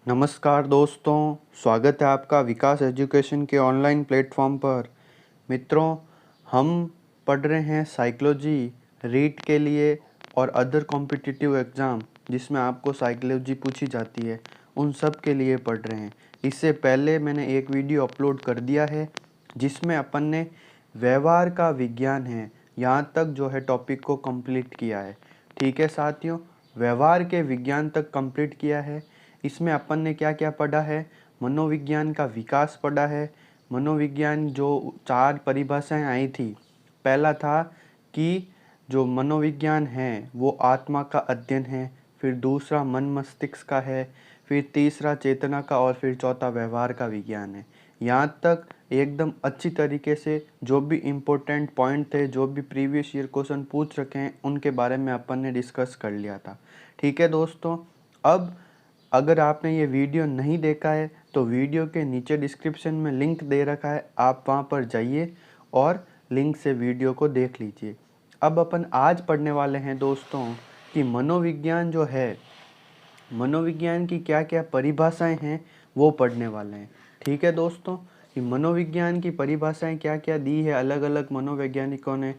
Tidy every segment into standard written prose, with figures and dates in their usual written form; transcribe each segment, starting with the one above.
नमस्कार दोस्तों, स्वागत है आपका विकास एजुकेशन के ऑनलाइन प्लेटफॉर्म पर। मित्रों, हम पढ़ रहे हैं साइकोलॉजी रीट के लिए और अदर कॉम्पिटिटिव एग्ज़ाम जिसमें आपको साइकोलॉजी पूछी जाती है, उन सब के लिए पढ़ रहे हैं। इससे पहले मैंने एक वीडियो अपलोड कर दिया है जिसमें अपन ने व्यवहार का विज्ञान है यहाँ तक जो है टॉपिक को कंप्लीट किया है। ठीक है साथियों, व्यवहार के विज्ञान तक कंप्लीट किया है। इसमें अपन ने क्या क्या पढ़ा है? मनोविज्ञान का विकास पढ़ा है। मनोविज्ञान जो 4 परिभाषाएं आई थी, पहला था कि जो मनोविज्ञान है वो आत्मा का अध्ययन है, फिर दूसरा मन मस्तिष्क का है, फिर तीसरा चेतना का और फिर चौथा व्यवहार का विज्ञान है। यहाँ तक एकदम अच्छी तरीके से जो भी इम्पोर्टेंट पॉइंट थे, जो भी प्रीवियस ईयर क्वेश्चन पूछ रखे हैं, उनके बारे में अपन ने डिस्कस कर लिया था। ठीक है दोस्तों, अब अगर आपने ये वीडियो नहीं देखा है तो वीडियो के नीचे डिस्क्रिप्शन में लिंक दे रखा है, आप वहाँ पर जाइए और लिंक से वीडियो को देख लीजिए। अब अपन आज पढ़ने वाले हैं दोस्तों कि मनोविज्ञान जो है, मनोविज्ञान की क्या क्या परिभाषाएं हैं वो पढ़ने वाले हैं। ठीक है दोस्तों, कि मनोविज्ञान की परिभाषाएं क्या क्या दी है अलग अलग मनोवैज्ञानिकों ने,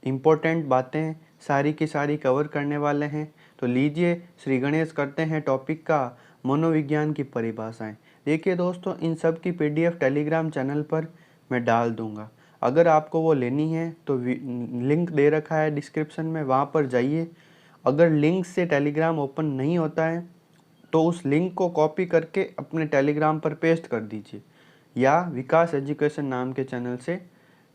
इम्पोर्टेंट बातें सारी की सारी कवर करने वाले हैं। तो लीजिए श्री गणेश करते हैं टॉपिक का मनोविज्ञान की परिभाषाएं। देखिए दोस्तों, इन सब की पीडीएफ टेलीग्राम चैनल पर मैं डाल दूंगा। अगर आपको वो लेनी है तो लिंक दे रखा है डिस्क्रिप्शन में, वहाँ पर जाइए। अगर लिंक से टेलीग्राम ओपन नहीं होता है तो उस लिंक को कॉपी करके अपने टेलीग्राम पर पेस्ट कर दीजिए, या विकास एजुकेशन नाम के चैनल से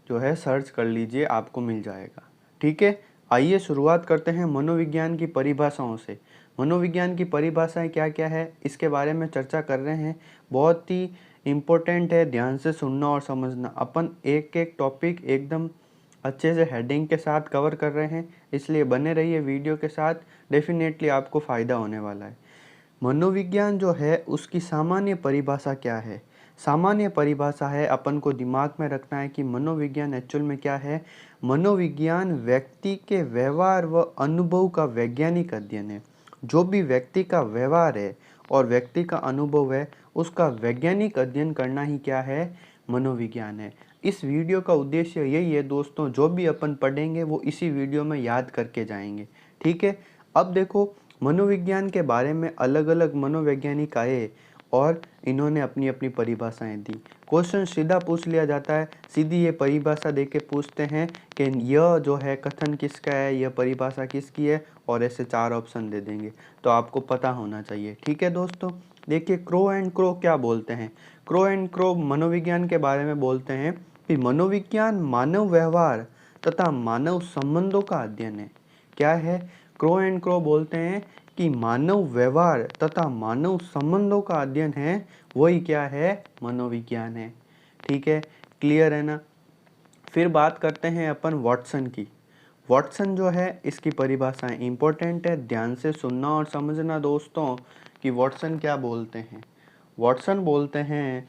जो है सर्च कर लीजिए, आपको मिल जाएगा। ठीक है, आइए शुरुआत करते हैं मनोविज्ञान की परिभाषाओं से। मनोविज्ञान की परिभाषाएं क्या क्या है इसके बारे में चर्चा कर रहे हैं। बहुत ही इम्पोर्टेंट है, ध्यान से सुनना और समझना। अपन एक एक टॉपिक एकदम अच्छे से हेडिंग के साथ कवर कर रहे हैं, इसलिए बने रहिए वीडियो के साथ, डेफिनेटली आपको फ़ायदा होने वाला है। मनोविज्ञान जो है उसकी सामान्य परिभाषा क्या है? सामान्य परिभाषा है, अपन को दिमाग में रखना है कि मनोविज्ञान एक्चुअल में क्या है। मनोविज्ञान व्यक्ति के व्यवहार व अनुभव का वैज्ञानिक अध्ययन है। जो भी व्यक्ति का व्यवहार है और व्यक्ति का अनुभव है, उसका वैज्ञानिक अध्ययन करना ही क्या है? मनोविज्ञान है। इस वीडियो का उद्देश्य यही है दोस्तों, जो भी अपन पढ़ेंगे वो इसी वीडियो में याद करके जाएंगे। ठीक है, अब देखो, मनोविज्ञान के बारे में अलग अलग मनोवैज्ञानिक आए और इन्होंने अपनी अपनी परिभाषाएं दी। क्वेश्चन सीधा पूछ लिया जाता है, सीधी ये परिभाषा देके पूछते हैं कि यह जो है कथन किसका है, यह परिभाषा किसकी है, और ऐसे 4 ऑप्शन दे देंगे, तो आपको पता होना चाहिए। ठीक है दोस्तों, देखिए क्रो एंड क्रो क्या बोलते हैं। क्रो एंड क्रो मनोविज्ञान के बारे में बोलते हैं कि मनोविज्ञान मानव व्यवहार तथा मानव संबंधों का अध्ययन है। क्या है? क्रो एंड क्रो बोलते हैं कि मानव व्यवहार तथा मानव संबंधों का अध्ययन है, वही क्या है? मनोविज्ञान है। ठीक है, क्लियर है ना? फिर बात करते हैं अपन वॉटसन की। वॉटसन जो है इसकी परिभाषाएं इंपॉर्टेंट है, ध्यान से सुनना और समझना दोस्तों कि वॉटसन क्या बोलते हैं। वॉटसन बोलते हैं,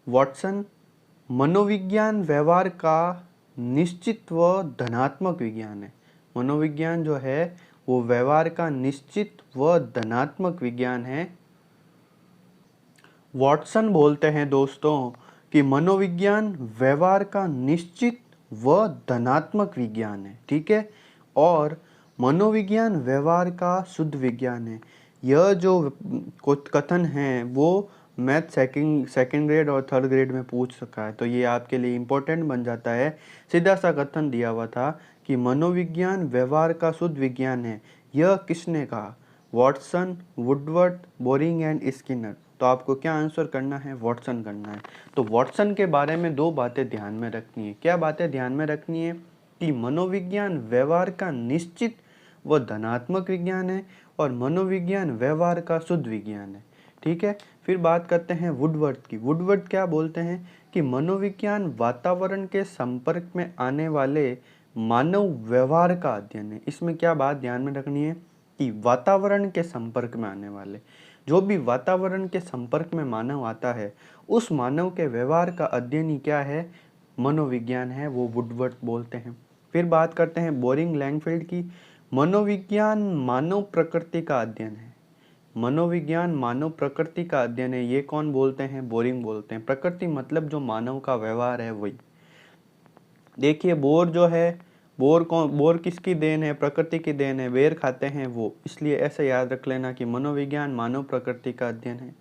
वॉटसन मनोविज्ञान व्यवहार का निश्चित व धनात्मक विज्ञान है। मनोविज्ञान जो है वो व्यवहार का निश्चित व धनात्मक विज्ञान है। वॉटसन बोलते हैं दोस्तों कि मनोविज्ञान व्यवहार का निश्चित व धनात्मक विज्ञान है। ठीक है, और मनोविज्ञान व्यवहार का शुद्ध विज्ञान है। यह जो कथन है वो मैथ सेकंड ग्रेड और थर्ड ग्रेड में पूछ रखा है, तो ये आपके लिए इम्पोर्टेंट बन जाता है। सीधा सा कथन दिया हुआ था कि मनोविज्ञान व्यवहार का शुद्ध विज्ञान है। यह किसने कहा? Watson, Woodward, boring and Skinner. तो आपको क्या आंसर करना है? वॉटसन करना है। तो वॉटसन के बारे में 2 बातें ध्यान में रखनी है। क्या बातें ध्यान में रखनी है? कि मनोविज्ञान व्यवहार का निश्चित व धनात्मक विज्ञान है और मनोविज्ञान व्यवहार का शुद्ध विज्ञान है। ठीक है, फिर बात करते हैं वुडवर्ड की। वुडवर्ड क्या बोलते हैं कि मनोविज्ञान वातावरण के संपर्क में आने वाले मानव व्यवहार का अध्ययन है। इसमें क्या बात ध्यान में रखनी है कि वातावरण के संपर्क में आने वाले, जो भी वातावरण के संपर्क में मानव आता है, उस मानव के व्यवहार का अध्ययन ही क्या है? मनोविज्ञान है, वो वुडवर्ड बोलते हैं। फिर बात करते हैं बोरिंग लैंगफील्ड की। मनोविज्ञान मानव प्रकृति का अध्ययन है। मनोविज्ञान मानव प्रकृति का अध्ययन है। ये कौन बोलते हैं? बोरिंग बोलते हैं। प्रकृति मतलब जो मानव का व्यवहार है वही। देखिए बोर जो है, बोर किसकी देन है? प्रकृति की देन है। बेर खाते हैं वो, इसलिए ऐसे याद रख लेना कि मनोविज्ञान मानव प्रकृति का अध्ययन है।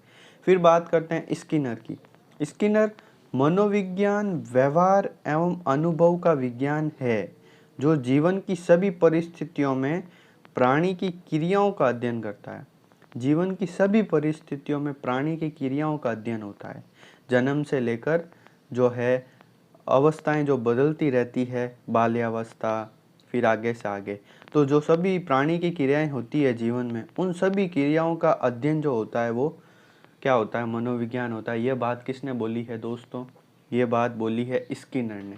फिर बात करते हैं स्किनर की। स्किनर मनोविज्ञान व्यवहार एवं अनुभव का विज्ञान है जो जीवन की सभी परिस्थितियों में प्राणी की क्रियाओं का अध्ययन करता है। जीवन की सभी परिस्थितियों में प्राणी की क्रियाओं का अध्ययन होता है। जन्म से लेकर जो है अवस्थाएं जो बदलती रहती है, बाल्यावस्था फिर आगे से आगे, तो जो सभी प्राणी की क्रियाएं होती है जीवन में, उन सभी क्रियाओं का अध्ययन जो होता है वो क्या होता है? मनोविज्ञान होता है। ये बात किसने बोली है दोस्तों? ये बात बोली है स्किनर ने।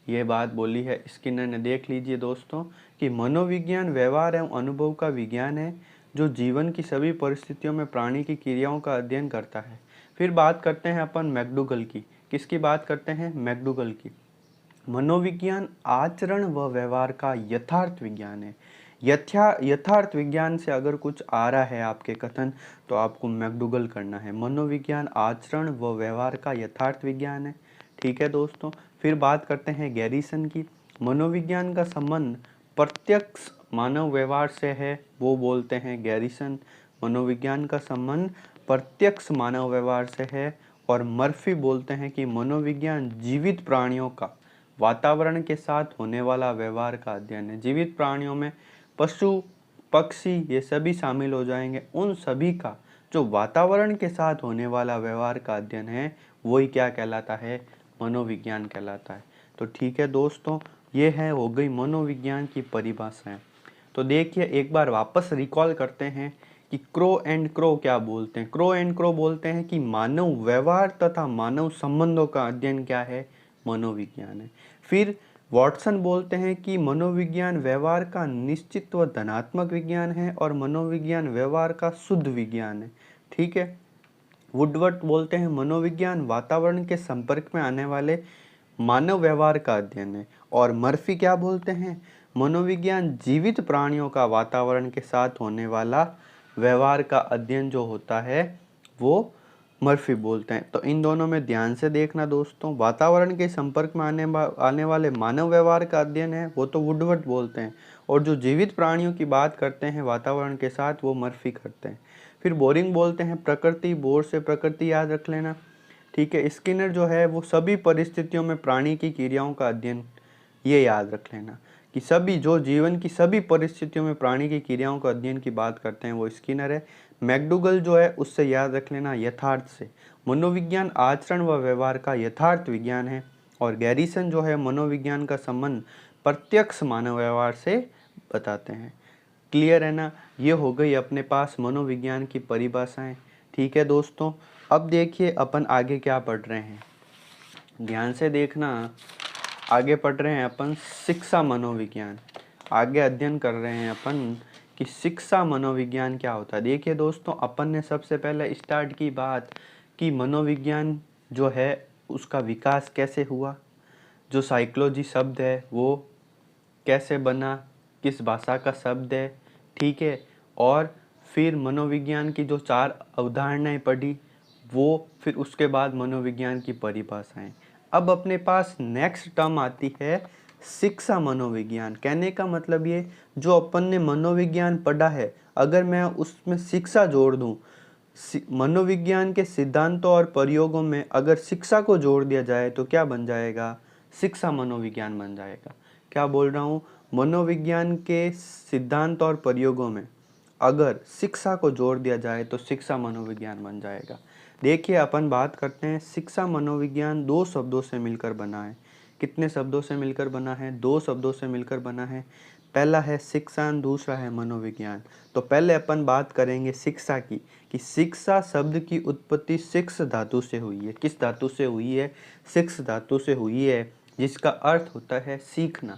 ये बात बोली है स्किनर ने। देख लीजिए दोस्तों कि मनोविज्ञान व्यवहार एवं अनुभव का विज्ञान है जो जीवन की सभी परिस्थितियों में प्राणी की क्रियाओं का अध्ययन करता है। फिर बात करते हैं अपन मैकडूगल की। किसकी बात करते हैं? मैकडूगल की। मनोविज्ञान आचरण व व्यवहार का यथार्थ विज्ञान है। यथार्थ विज्ञान से अगर कुछ आ रहा है आपके कथन तो आपको मैकडूगल करना है। मनोविज्ञान आचरण व व्यवहार का यथार्थ विज्ञान है। ठीक है दोस्तों। फिर बात करते हैं गैरिसन की। मनोविज्ञान का संबंध प्रत्यक्ष मानव व्यवहार से है, वो बोलते हैं गैरिसन। मनोविज्ञान का संबंध प्रत्यक्ष मानव व्यवहार से है। और मर्फी बोलते हैं कि मनोविज्ञान जीवित प्राणियों का वातावरण के साथ होने वाला व्यवहार का अध्ययन है। जीवित प्राणियों में पशु पक्षी ये सभी शामिल हो जाएंगे। उन सभी का जो वातावरण के साथ होने वाला व्यवहार का अध्ययन है वही क्या कहलाता है? मनोविज्ञान कहलाता है। तो ठीक है दोस्तों, ये है हो गई मनोविज्ञान की परिभाषाएं। तो देखिए एक बार वापस रिकॉल करते हैं कि क्रो एंड क्रो क्या बोलते हैं। क्रो एंड क्रो बोलते हैं कि मानव व्यवहार तथा मानव संबंधों का अध्ययन क्या है? मनोविज्ञान है। फिर वॉटसन बोलते हैं कि मनोविज्ञान व्यवहार का निश्चित व धनात्मक विज्ञान है और मनोविज्ञान व्यवहार का शुद्ध विज्ञान है। ठीक है। वुडवर्ड बोलते हैं मनोविज्ञान वातावरण के संपर्क में आने वाले मानव व्यवहार का अध्ययन है। और मर्फी क्या बोलते हैं? मनोविज्ञान जीवित प्राणियों का वातावरण के साथ होने वाला व्यवहार का अध्ययन जो होता है वो मर्फी बोलते हैं। तो इन दोनों में ध्यान से देखना दोस्तों। वातावरण के संपर्क में आने वाले मानव व्यवहार का अध्ययन है वो तो वुडवर्ड बोलते हैं, और जो जीवित प्राणियों की बात करते हैं वातावरण के साथ वो मर्फी करते हैं। फिर बोरिंग बोलते हैं प्रकृति। बोर से प्रकृति याद रख लेना। ठीक है। स्किनर जो है वो सभी परिस्थितियों में प्राणी की क्रियाओं का अध्ययन, ये याद रख लेना कि सभी जो जीवन की सभी परिस्थितियों में प्राणी की क्रियाओं का अध्ययन की बात करते हैं वो स्किनर है। मैकडूगल जो है उससे याद रख लेना यथार्थ से। मनोविज्ञान आचरण व व्यवहार का यथार्थ विज्ञान है। और गैरिसन जो है मनोविज्ञान का संबंध प्रत्यक्ष मानव व्यवहार से बताते हैं। क्लियर है ना? ये हो गई अपने पास मनोविज्ञान की परिभाषाएं। ठीक है दोस्तों। अब देखिए अपन आगे क्या पढ़ रहे हैं, ध्यान से देखना। आगे पढ़ रहे हैं अपन शिक्षा मनोविज्ञान। आगे अध्ययन कर रहे हैं अपन कि शिक्षा मनोविज्ञान क्या होता है। देखिए दोस्तों अपन ने सबसे पहले स्टार्ट की बात कि मनोविज्ञान जो है उसका विकास कैसे हुआ, जो साइकोलॉजी शब्द है वो कैसे बना, किस भाषा का शब्द है। ठीक है। और फिर मनोविज्ञान की जो 4 अवधारणाएं पढ़ी वो, फिर उसके बाद मनोविज्ञान की परिभाषाएं। अब अपने पास नेक्स्ट टर्म आती है शिक्षा मनोविज्ञान। कहने का मतलब ये, जो अपन ने मनोविज्ञान पढ़ा है अगर मैं उसमें शिक्षा जोड़ दूं, मनोविज्ञान के सिद्धांतों और प्रयोगों में अगर शिक्षा को जोड़ दिया जाए तो क्या बन जाएगा? शिक्षा मनोविज्ञान बन जाएगा। क्या बोल रहा हूँ? मनोविज्ञान के सिद्धांत और प्रयोगों में अगर शिक्षा को जोड़ दिया जाए तो शिक्षा मनोविज्ञान बन जाएगा। देखिए अपन बात करते हैं शिक्षा मनोविज्ञान 2 शब्दों से मिलकर बना है। कितने शब्दों से मिलकर बना है? 2 शब्दों से मिलकर बना है। पहला है शिक्षा, दूसरा है मनोविज्ञान। तो पहले अपन बात करेंगे शिक्षा की, कि शिक्षा शब्द की उत्पत्ति शिक्ष धातु से हुई है। किस धातु से हुई है? शिक्ष धातु से हुई है, जिसका अर्थ होता है सीखना।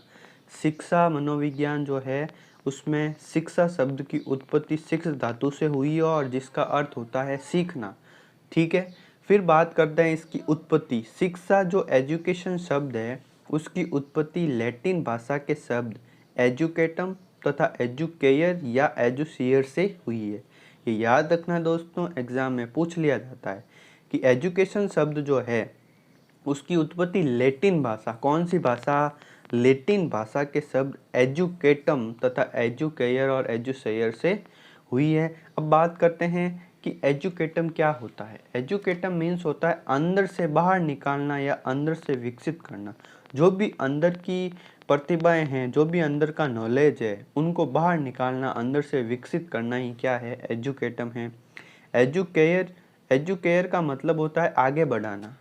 शिक्षा मनोविज्ञान जो है उसमें शिक्षा शब्द की उत्पत्ति शिक्ष धातु से हुई है और जिसका अर्थ होता है सीखना। ठीक है। फिर बात करते हैं इसकी उत्पत्ति। शिक्षा जो एजुकेशन शब्द है उसकी उत्पत्ति लैटिन भाषा के शब्द एजुकेटम तथा एजुकेयर या एजुसियर से हुई है। ये याद रखना दोस्तों, एग्जाम में पूछ लिया जाता है कि एजुकेशन शब्द जो है उसकी उत्पत्ति लैटिन भाषा, कौन सी भाषा, लैटिन भाषा के शब्द एजुकेटम तथा एजुकेयर और एजुसेयर से हुई है। अब बात करते हैं कि एजुकेटम क्या होता है। एजुकेटम मीन्स होता है अंदर से बाहर निकालना या अंदर से विकसित करना। जो भी अंदर की प्रतिभाएं हैं, जो भी अंदर का नॉलेज है, उनको बाहर निकालना, अंदर से विकसित करना ही क्या है, एजुकेटम है। एजुकेयर, एजुकेयर का मतलब होता है आगे बढ़ाना,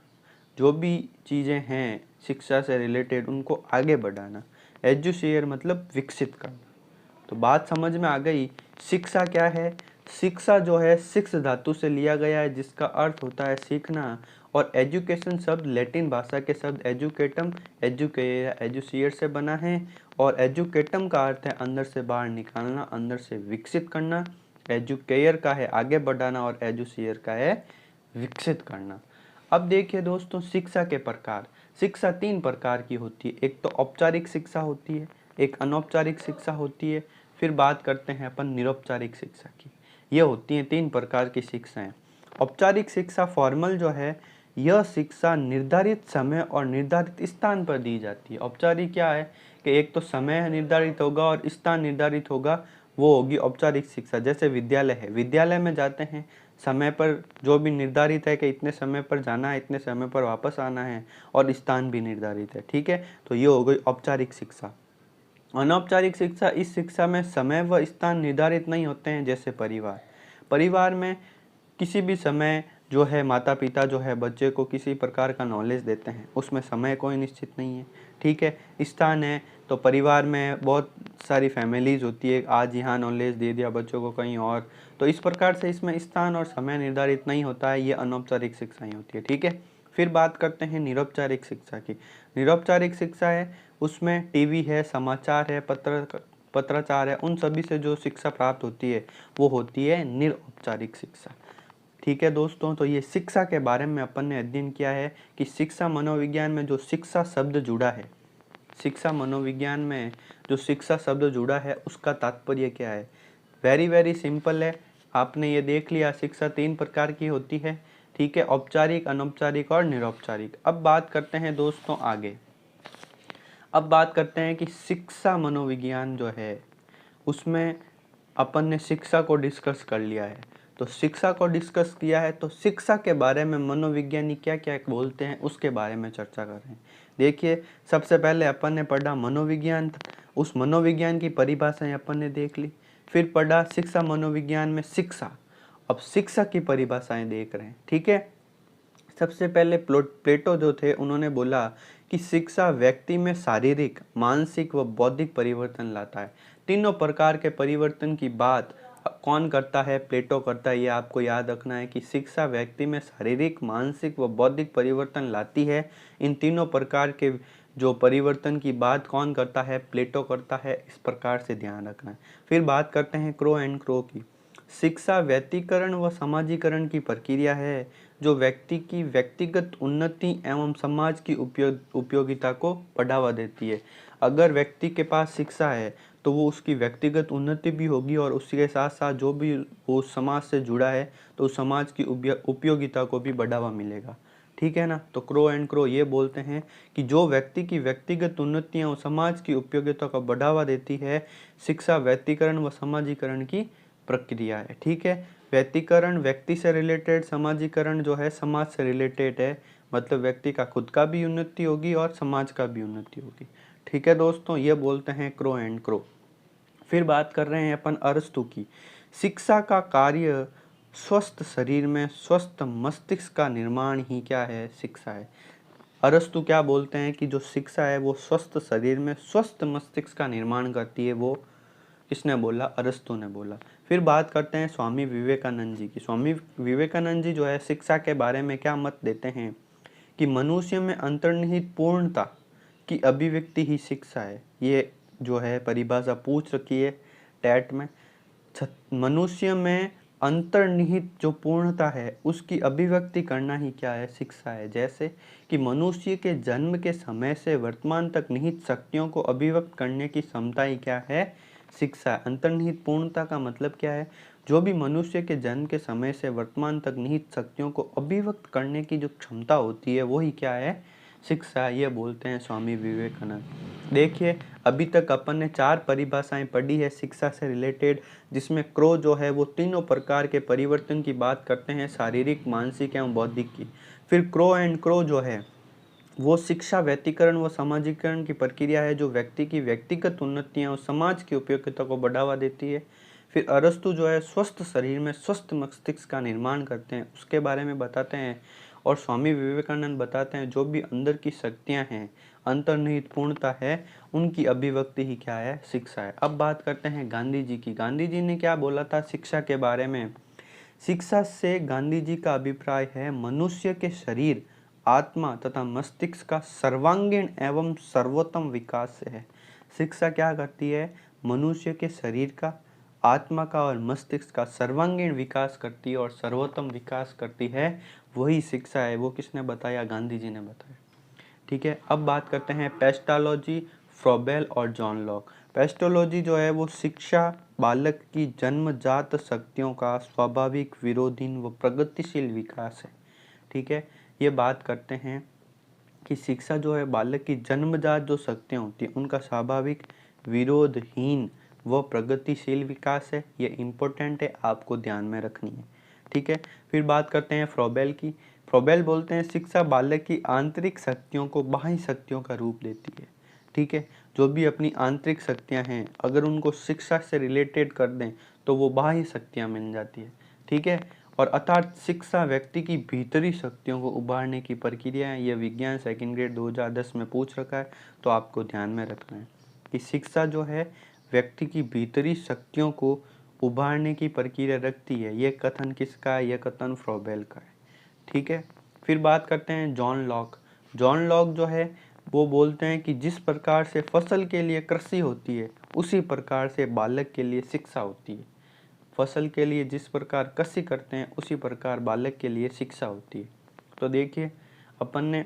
जो भी चीज़ें हैं शिक्षा से रिलेटेड उनको आगे बढ़ाना। एजुशियर मतलब विकसित करना। तो बात समझ में आ गई। शिक्षा क्या है? शिक्षा जो है शिक्ष धातु से लिया गया है, जिसका अर्थ होता है सीखना। और एजुकेशन शब्द लैटिन भाषा के शब्द एजुकेटम, एजुकेयर, एजुशियर से बना है। और एजुकेटम का अर्थ है अंदर से बाहर निकालना, अंदर से विकसित करना। एजुकेयर का है आगे बढ़ाना और एजुशियर का है विकसित करना। अब देखिए दोस्तों, शिक्षा के प्रकार। शिक्षा 3 प्रकार की होती है। एक तो औपचारिक शिक्षा होती है, एक अनौपचारिक शिक्षा होती है, फिर बात करते हैं अपन निरौपचारिक शिक्षा की। ये होती हैं 3 प्रकार की शिक्षाएं। औपचारिक शिक्षा फॉर्मल जो है, यह शिक्षा निर्धारित समय और निर्धारित स्थान पर दी जाती है। औपचारिक क्या है कि एक तो समय निर्धारित होगा और स्थान निर्धारित होगा, वो होगी औपचारिक शिक्षा। जैसे विद्यालय है, विद्यालय में जाते हैं, समय पर जो भी निर्धारित है कि इतने समय पर जाना है, इतने समय पर वापस आना है, और स्थान भी निर्धारित है। ठीक है, तो ये हो गई औपचारिक शिक्षा। अनौपचारिक शिक्षा, इस शिक्षा में समय व स्थान निर्धारित नहीं होते हैं। जैसे परिवार, परिवार में किसी भी समय जो है माता पिता जो है बच्चे को किसी प्रकार का नॉलेज देते हैं, उसमें समय कोई निश्चित नहीं है। ठीक है, स्थान है तो परिवार में बहुत सारी फैमिलीज होती है, आज यहाँ नॉलेज दे दिया बच्चों को कहीं और, तो इस प्रकार से इसमें स्थान और समय निर्धारित नहीं होता है। ये अनौपचारिक शिक्षा ही होती है। ठीक है, फिर बात करते हैं निरौपचारिक शिक्षा की। निरौपचारिक शिक्षा है, उसमें टीवी है, समाचार है, पत्राचार है, उन सभी से जो शिक्षा प्राप्त होती है वो होती है निरौपचारिक शिक्षा। ठीक है दोस्तों, तो ये शिक्षा के बारे में अपन ने अध्ययन किया है कि शिक्षा मनोविज्ञान में जो शिक्षा शब्द जुड़ा है, शिक्षा मनोविज्ञान में जो शिक्षा शब्द जुड़ा है उसका तात्पर्य क्या है। वेरी सिंपल है, आपने ये देख लिया। शिक्षा 3 प्रकार की होती है। ठीक है, औपचारिक, अनौपचारिक और निरौपचारिक। अब बात करते हैं दोस्तों आगे। अब बात करते हैं कि शिक्षा मनोविज्ञान जो है उसमें अपन ने शिक्षा को डिस्कस कर लिया है। तो शिक्षा को डिस्कस किया है तो शिक्षा के बारे में मनोविज्ञानी क्या क्या बोलते हैं उसके बारे में चर्चा कर रहे हैं। देखिए, सबसे पहले अपन ने पढ़ा मनोविज्ञान, उस मनोविज्ञान की परिभाषाएं अपन ने देख ली। फिर पढ़ा शिक्षा मनोविज्ञान में शिक्षा। अब शिक्षा की परिभाषाएं देख रहे हैं। ठीक है, सबसे पहले प्लेटो जो थे उन्होंने बोला कि शिक्षा व्यक्ति में शारीरिक, मानसिक व बौद्धिक परिवर्तन लाता है। तीनों प्रकार के परिवर्तन की बात कौन करता है? प्लेटो करता है। ये आपको याद रखना है कि शिक्षा व्यक्ति में शारीरिक, मानसिक व बौद्धिक परिवर्तन लाती है। इन तीनों प्रकार के जो परिवर्तन की बात कौन करता है? प्लेटो करता है। इस प्रकार से ध्यान रखना है। फिर बात करते हैं क्रो एंड क्रो की। शिक्षा व्यक्तिकरण व समाजीकरण की प्रक्रिया है जो व्यक्ति की व्यक्तिगत उन्नति एवं समाज की उपयोगिता को बढ़ावा देती है। अगर व्यक्ति के पास शिक्षा है तो वो उसकी व्यक्तिगत उन्नति भी होगी और उसके साथ साथ जो भी वो समाज से जुड़ा है तो उस समाज की उपयोगिता को भी बढ़ावा मिलेगा। ठीक है ना, तो क्रो एंड क्रो ये बोलते हैं कि जो व्यक्ति की व्यक्तिगत उन्नतियाँ और समाज की उपयोगिता को बढ़ावा देती है, शिक्षा व्यक्तिकरण व समाजीकरण की प्रक्रिया है। ठीक है, व्यक्तिकरण व्यक्ति से रिलेटेड, समाजीकरण जो है समाज से रिलेटेड है, मतलब व्यक्ति का खुद का भी उन्नति होगी और समाज का भी उन्नति होगी। ठीक है दोस्तों, ये बोलते हैं क्रो एंड क्रो। फिर बात कर रहे हैं अपन अरस्तु की। शिक्षा का कार्य स्वस्थ शरीर में स्वस्थ मस्तिष्क का निर्माण ही क्या है? शिक्षा है। अरस्तु क्या बोलते हैं कि जो शिक्षा है वो स्वस्थ शरीर में स्वस्थ मस्तिष्क का निर्माण करती है। वो किसने बोला? अरस्तु ने बोला। फिर बात करते हैं स्वामी विवेकानंद जी की। स्वामी विवेकानंद जी जो है शिक्षा के बारे में क्या मत देते हैं कि मनुष्य में अंतर्निहित पूर्णता की अभिव्यक्ति ही शिक्षा है। ये जो है परिभाषा पूछ रखी है टैट में। मनुष्य में अंतर्निहित जो पूर्णता है उसकी अभिव्यक्ति करना ही क्या है? शिक्षा है। जैसे कि मनुष्य के जन्म के समय से वर्तमान तक निहित शक्तियों को अभिव्यक्त करने की क्षमता ही क्या है? शिक्षा। अंतर्निहित पूर्णता का मतलब क्या है? जो भी मनुष्य के जन्म के समय से वर्तमान तक निहित शक्तियों को अभिव्यक्त करने की जो क्षमता होती है वही क्या है? शिक्षा। ये बोलते हैं स्वामी विवेकानंद। देखिए, अभी तक अपन ने 4 परिभाषाएं पढ़ी है शिक्षा से रिलेटेड, जिसमें क्रो जो है वो तीनों प्रकार के परिवर्तन की बात करते हैं, शारीरिक, मानसिक एवं बौद्धिक की। फिर क्रो एंड क्रो जो है वो शिक्षा व्यक्तिकरण व सामाजिकरण की प्रक्रिया है जो व्यक्ति की व्यक्तिगत उन्नतियां और समाज की उपयोगिता को बढ़ावा देती है। फिर अरस्तु जो है स्वस्थ शरीर में स्वस्थ मस्तिष्क का निर्माण करते हैं, उसके बारे में बताते हैं। और स्वामी विवेकानंद बताते हैं जो भी अंदर की शक्तियां हैं, अंतर्निहित पूर्णता है, उनकी अभिव्यक्ति ही क्या है? शिक्षा है। अब बात करते हैं गांधी जी की। गांधी जी ने क्या बोला था शिक्षा के बारे में? शिक्षा से गांधी जी का अभिप्राय है मनुष्य के शरीर, आत्मा तथा मस्तिष्क का सर्वांगीण एवं सर्वोत्तम विकास से है। शिक्षा क्या करती है? मनुष्य के शरीर का, आत्मा का और मस्तिष्क का सर्वांगीण विकास करती है और सर्वोत्तम विकास करती है, वही शिक्षा है। वो किसने बताया? गांधी जी ने बताया। ठीक है, अब बात करते हैं पेस्टोलॉजी, फ्रोबेल और जॉन लॉक। पेस्टोलॉजी जो है वो शिक्षा बालक की जन्मजात शक्तियों का स्वाभाविक, विरोधीन व प्रगतिशील विकास है। ठीक है, ये बात करते हैं कि शिक्षा जो है बालक की जन्मजात जो शक्तियाँ होती हैं उनका स्वाभाविक, विरोधहीन व प्रगतिशील विकास है। ये इम्पोर्टेंट है, आपको ध्यान में रखनी है। ठीक है, फिर बात करते हैं फ्रोबेल की। फ्रोबेल बोलते हैं शिक्षा बालक की आंतरिक शक्तियों को बाह्य शक्तियों का रूप देती है। ठीक है, जो भी अपनी आंतरिक शक्तियाँ हैं अगर उनको शिक्षा से रिलेटेड कर दें तो वो बाह्य शक्तियाँ मिल जाती है। ठीक है, और अर्थात शिक्षा व्यक्ति की भीतरी शक्तियों को उभारने की प्रक्रिया है। यह विज्ञान सेकंड ग्रेड 2010 में पूछ रखा है, तो आपको ध्यान में रखना है कि शिक्षा जो है व्यक्ति की भीतरी शक्तियों को उभारने की प्रक्रिया रखती है। यह कथन किसका है? यह कथन फ्रोबेल का है। ठीक है, फिर बात करते हैं जॉन लॉक। जॉन लॉक जो है वो बोलते हैं कि जिस प्रकार से फसल के लिए कृषि होती है उसी प्रकार से बालक के लिए शिक्षा होती है। फसल के लिए जिस प्रकार कृषि करते हैं उसी प्रकार बालक के लिए शिक्षा होती है। तो देखिए, अपन ने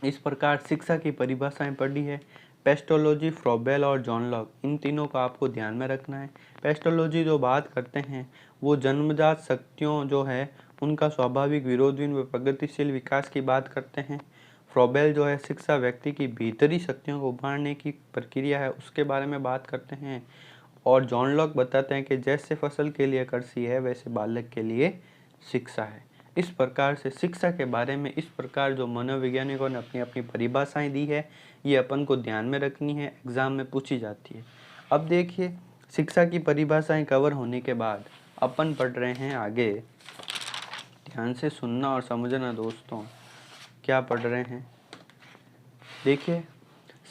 इस प्रकार शिक्षा की परिभाषाएं पढ़ी है। पेस्टोलॉजी, फ्रोबेल और जॉन लॉक, इन तीनों को आपको ध्यान में रखना है। पेस्टोलॉजी जो बात करते हैं वो जन्मजात शक्तियों जो है उनका स्वाभाविक, विरोधी व प्रगतिशील विकास की बात करते हैं। फ्रोबेल जो है शिक्षा व्यक्ति की भीतरी शक्तियों को उभारने की प्रक्रिया है, उसके बारे में बात करते हैं। और जॉन लॉक बताते हैं कि जैसे फसल के लिए कृषि है वैसे बालक के लिए शिक्षा है। इस प्रकार से शिक्षा के बारे में इस प्रकार जो मनोवैज्ञानिकों ने अपनी अपनी परिभाषाएं दी है, ये अपन को ध्यान में रखनी है, एग्जाम में पूछी जाती है। अब देखिए, शिक्षा की परिभाषाएं कवर होने के बाद अपन पढ़ रहे हैं आगे। ध्यान से सुनना और समझना दोस्तों, क्या पढ़ रहे हैं। देखिए,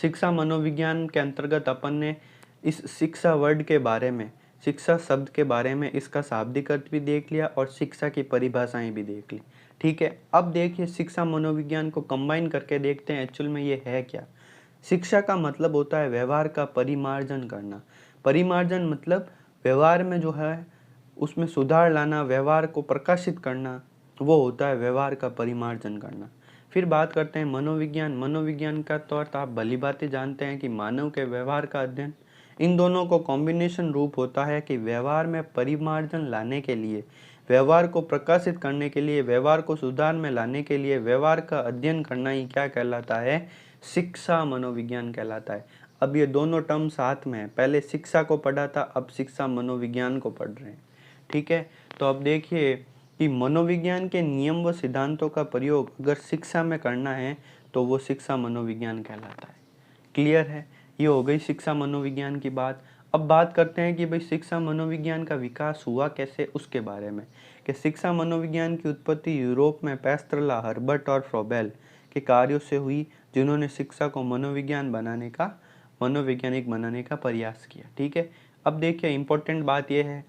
शिक्षा मनोविज्ञान के अंतर्गत अपन ने इस शिक्षा वर्ड के बारे में, शिक्षा शब्द के बारे में इसका शाब्दिक अर्थ भी देख लिया और शिक्षा की परिभाषाएं भी देख ली। ठीक है, अब देखिए शिक्षा मनोविज्ञान को कंबाइन करके देखते हैं एक्चुअल में ये है क्या। शिक्षा का मतलब होता है व्यवहार का परिमार्जन करना। परिमार्जन मतलब व्यवहार में जो है उसमें सुधार लाना, व्यवहार को प्रकाशित करना, वो होता है व्यवहार का परिमार्जन करना। फिर बात करते हैं मनोविज्ञान। मनोविज्ञान का तो अर्थ आप भली भांति जानते हैं कि मानव के व्यवहार का अध्ययन। इन दोनों को कॉम्बिनेशन रूप होता है कि व्यवहार में परिमार्जन लाने के लिए, व्यवहार को प्रकाशित करने के लिए, व्यवहार को सुधार में लाने के लिए व्यवहार का अध्ययन करना ही क्या कहलाता है? शिक्षा मनोविज्ञान कहलाता है। अब ये दोनों टर्म साथ में है, पहले शिक्षा को पढ़ा था, अब शिक्षा मनोविज्ञान को पढ़ रहे हैं। ठीक है, तो अब देखिए कि मनोविज्ञान के नियम व सिद्धांतों का प्रयोग अगर शिक्षा में करना है तो वो शिक्षा मनोविज्ञान कहलाता है। क्लियर है? ये हो गई शिक्षा मनोविज्ञान की बात। अब बात करते हैं कि भाई शिक्षा मनोविज्ञान का विकास हुआ कैसे, उसके बारे में। कि शिक्षा मनोविज्ञान की उत्पत्ति यूरोप में पेस्ट्रला, हर्बर्ट और फ्रोबेल के कार्यों से हुई, जिन्होंने शिक्षा को मनोवैज्ञानिक बनाने का प्रयास किया। ठीक है, अब देखिए इंपॉर्टेंट बात यह है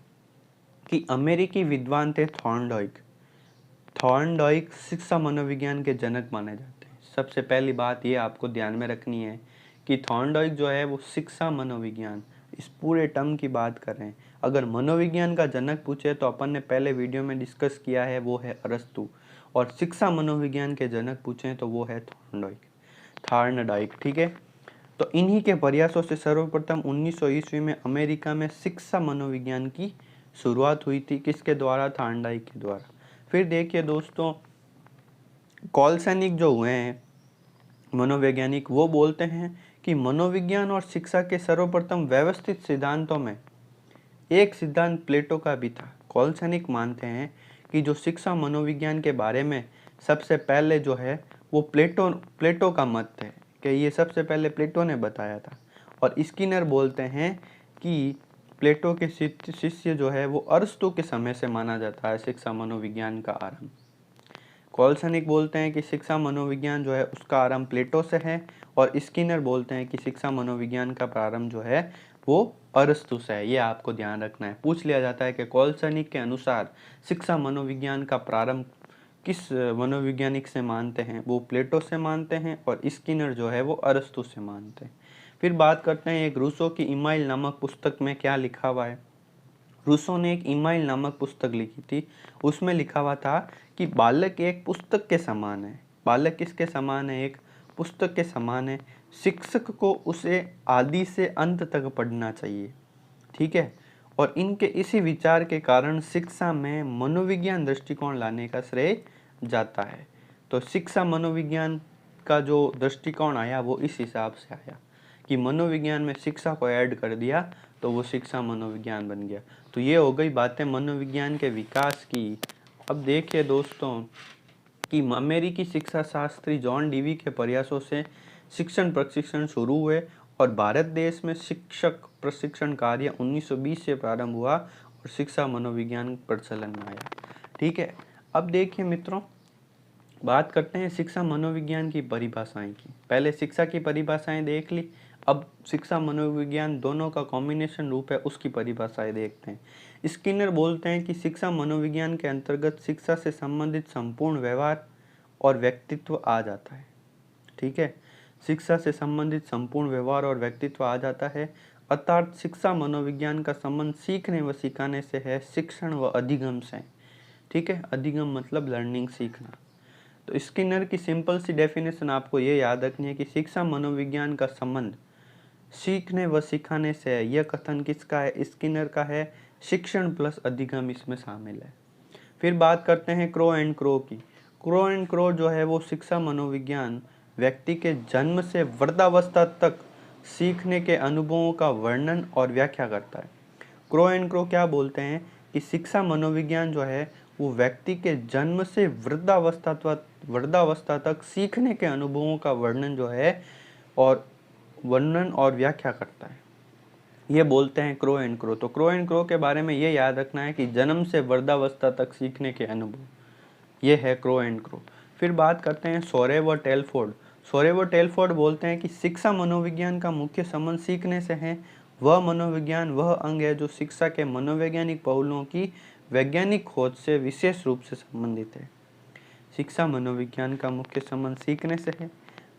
कि अमेरिकी विद्वान थे थॉर्नडाइक। थॉर्नडाइक शिक्षा मनोविज्ञान के जनक माने जाते हैं। सबसे पहली बात ये आपको ध्यान में रखनी है कि थॉर्नडाइक जो है वो शिक्षा मनोविज्ञान, इस पूरे टर्म की बात कर रहे हैं। अगर मनोविज्ञान का जनक पूछे तो अपन ने पहले वीडियो में डिस्कस किया है, वो है अरस्तु। और शिक्षा मनोविज्ञान के जनक पूछे तो वो है थॉर्नडाइक। ठीक है, तो इन्हीं के प्रयासों से सर्वप्रथम 1900 ईस्वी में अमेरिका में शिक्षा मनोविज्ञान की शुरुआत हुई थी। किसके द्वारा? थॉर्नडाइक के द्वारा। फिर देखिए दोस्तों, कॉलसैनिक जो हुए हैं मनोवैज्ञानिक, वो बोलते हैं कि मनोविज्ञान और शिक्षा के सर्वप्रथम व्यवस्थित सिद्धांतों में एक सिद्धांत प्लेटो का भी था। कॉलसैनिक मानते हैं कि जो शिक्षा मनोविज्ञान के बारे में सबसे पहले जो है वो प्लेटो का मत है, कि ये सबसे पहले प्लेटो ने बताया था। और स्किनर बोलते हैं कि प्लेटो के शिष्य जो है वो अरस्तु के समय से माना जाता है शिक्षा मनोविज्ञान का आरंभ। कॉलसैनिक बोलते हैं कि शिक्षा मनोविज्ञान जो है उसका आरंभ प्लेटो से है, और स्किनर बोलते हैं कि शिक्षा मनोविज्ञान का प्रारंभ जो है वो अरस्तु से है। ये आपको ध्यान रखना है, पूछ लिया जाता है कि कॉलसैनिक के अनुसार शिक्षा मनोविज्ञान का प्रारंभ किस मनोवैज्ञानिक से मानते हैं? वो प्लेटो से मानते हैं, और स्किनर जो है वो अरस्तु से मानते हैं। फिर बात करते हैं एक रूसो की इमाइल नामक पुस्तक में क्या लिखा हुआ है। रूसो ने एक इमाइल नामक पुस्तक लिखी थी, उसमें लिखा हुआ था कि बालक एक पुस्तक के समान है। बालक किसके समान है? एक पुस्तक के समान है। शिक्षक को उसे आदि से अंत तक पढ़ना चाहिए। ठीक है, और इनके इसी विचार के कारण शिक्षा में मनोविज्ञान दृष्टिकोण लाने का श्रेय जाता है। तो शिक्षा मनोविज्ञान का जो दृष्टिकोण आया वो इस हिसाब से आया कि मनोविज्ञान में शिक्षा को ऐड कर दिया तो वो शिक्षा मनोविज्ञान बन गया। तो ये हो गई बातें मनोविज्ञान के विकास की। अब देखिए दोस्तों कि अमेरिकी शिक्षा शास्त्री जॉन डीवी के प्रयासों से शिक्षण प्रशिक्षण शुरू हुए, और भारत देश में शिक्षक प्रशिक्षण कार्य 1920 से प्रारंभ हुआ और शिक्षा मनोविज्ञान प्रचलन में आया। ठीक है, अब देखिए मित्रों, बात करते हैं शिक्षा मनोविज्ञान की परिभाषाएं की। पहले शिक्षा की परिभाषाएं देख ली, अब शिक्षा मनोविज्ञान दोनों का कॉम्बिनेशन रूप है उसकी परिभाषाएं देखते हैं। स्किनर बोलते हैं कि शिक्षा मनोविज्ञान के अंतर्गत शिक्षा से संबंधित संपूर्ण व्यवहार और व्यक्तित्व आ जाता है। ठीक है, शिक्षा से संबंधित संपूर्ण व्यवहार और व्यक्तित्व आ जाता है, अर्थात शिक्षा मनोविज्ञान का संबंध सीखने व सिखाने से है, शिक्षण व अधिगम से। ठीक है, अधिगम मतलब लर्निंग, सीखना। तो स्किनर की सिंपल सी डेफिनेशन आपको ये याद रखनी है कि शिक्षा मनोविज्ञान का संबंध सीखने व सिखाने से है। यह कथन किसका है? स्किनर का है। शिक्षण प्लस अधिगम इसमें शामिल है। फिर बात करते हैं क्रो एंड क्रो की। क्रो एंड क्रो जो है वो शिक्षा मनोविज्ञान व्यक्ति के जन्म से वृद्धावस्था तक सीखने के अनुभवों का वर्णन और व्याख्या करता है। क्रो एंड क्रो क्या बोलते हैं कि शिक्षा मनोविज्ञान जो है वो व्यक्ति के जन्म से वृद्धावस्था तक सीखने के अनुभवों का वर्णन जो है और व्याख्या करता है। ये बोलते हैं क्रो एंड क्रो। तो क्रो एंड क्रो के बारे में ये याद रखना है कि जन्म से वृद्धावस्था तक सीखने के अनुभव, ये है क्रो एंड क्रो। फिर बात करते हैं सोरे व टेलफोर्ड। सोरे व टेलफोर्ड बोलते हैं कि शिक्षा मनोविज्ञान का मुख्य संबंध सीखने से है। वह मनोविज्ञान वह अंग है जो शिक्षा के मनोवैज्ञानिक पहलुओं की वैज्ञानिक खोज से विशेष रूप से संबंधित है। शिक्षा मनोविज्ञान का मुख्य संबंध सीखने से है।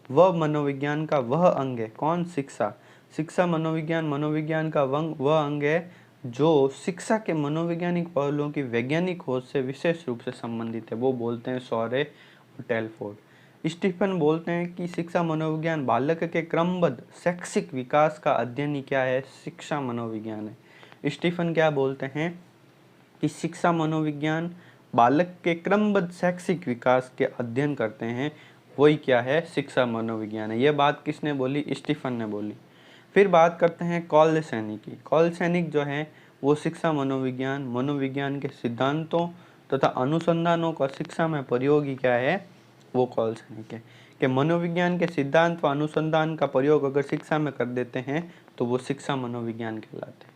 वह मनोविज्ञान का वह अंग है, कौन? शिक्षा। शिक्षा मनोविज्ञान का वह अंग है जो शिक्षा के मनोवैज्ञानिक पहलुओं की वैज्ञानिक खोज से विशेष रूप से संबंधित है। वो बोलते हैं सोरे और टेलफोर्ड। स्टीफन बोलते हैं कि शिक्षा मनोविज्ञान बालक के क्रमबद्ध शैक्षिक विकास का अध्ययन ही क्या है? शिक्षा मनोविज्ञान है। स्टीफन क्या बोलते हैं कि शिक्षा मनोविज्ञान बालक के क्रमबद्ध शैक्षिक विकास के अध्ययन करते हैं, वही क्या है? शिक्षा मनोविज्ञान है। यह बात किसने बोली? स्टीफन ने बोली। फिर बात करते हैं कॉलसैनिक की। कॉलसैनिक जो है वो शिक्षा मनोविज्ञान के सिद्धांतों तथा अनुसंधानों का शिक्षा में प्रयोग ही क्या है? वो कॉलसैनिक है कि मनोविज्ञान के सिद्धांत व अनुसंधान का प्रयोग अगर शिक्षा में कर देते हैं तो वो शिक्षा मनोविज्ञान कहलाते हैं।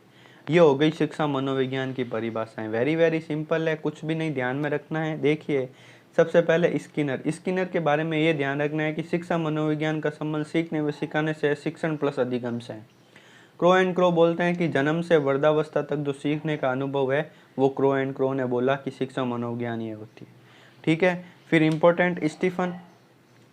ये हो गई शिक्षा मनोविज्ञान की परिभाषाएं। वेरी सिंपल है, कुछ भी नहीं ध्यान में रखना है। देखिए सबसे पहले स्किनर के बारे में ये ध्यान रखना है कि शिक्षा मनोविज्ञान का संबंध सीखने व सिखाने से, शिक्षण प्लस अधिगम से है। क्रो एंड क्रो बोलते हैं कि जन्म से वृद्धावस्था तक जो सीखने का अनुभव है वो क्रो एंड क्रो ने बोला कि शिक्षा मनोविज्ञान ये होती है। ठीक है, फिर इंपॉर्टेंट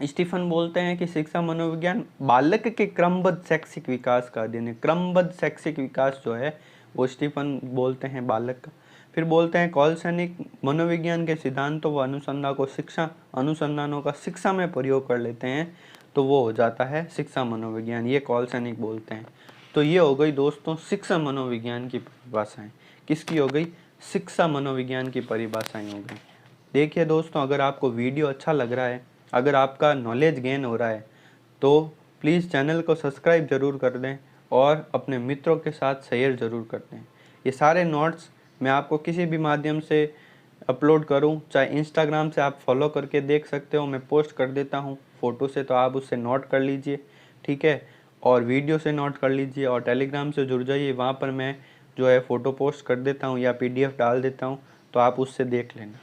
स्टीफन बोलते हैं कि शिक्षा मनोविज्ञान बालक के क्रमबद्ध शैक्षिक विकास का अध्ययन है। क्रमबद्ध शैक्षिक विकास जो है वो स्टीफन बोलते हैं बालक का। फिर बोलते हैं कॉलसैनिक मनोविज्ञान के सिद्धांतों व अनुसंधानों को शिक्षा में प्रयोग कर लेते हैं, तो वो हो जाता है शिक्षा मनोविज्ञान, ये कॉलसैनिक बोलते हैं। तो ये हो गई दोस्तों शिक्षा मनोविज्ञान की परिभाषाएं। किसकी हो गई? शिक्षा मनोविज्ञान की परिभाषाएं हो गई। देखिए दोस्तों, अगर आपको वीडियो अच्छा लग रहा है, अगर आपका नॉलेज गेन हो रहा है, तो प्लीज़ चैनल को सब्सक्राइब ज़रूर कर दें और अपने मित्रों के साथ शेयर ज़रूर कर दें। ये सारे नोट्स मैं आपको किसी भी माध्यम से अपलोड करूं, चाहे इंस्टाग्राम से आप फॉलो करके देख सकते हो, मैं पोस्ट कर देता हूं फ़ोटो से, तो आप उससे नोट कर लीजिए, ठीक है। और वीडियो से नोट कर लीजिए और टेलीग्राम से जुड़ जाइए, वहाँ पर मैं जो है फ़ोटो पोस्ट कर देता हूँ या PDF डाल देता हूँ, तो आप उससे देख लेना।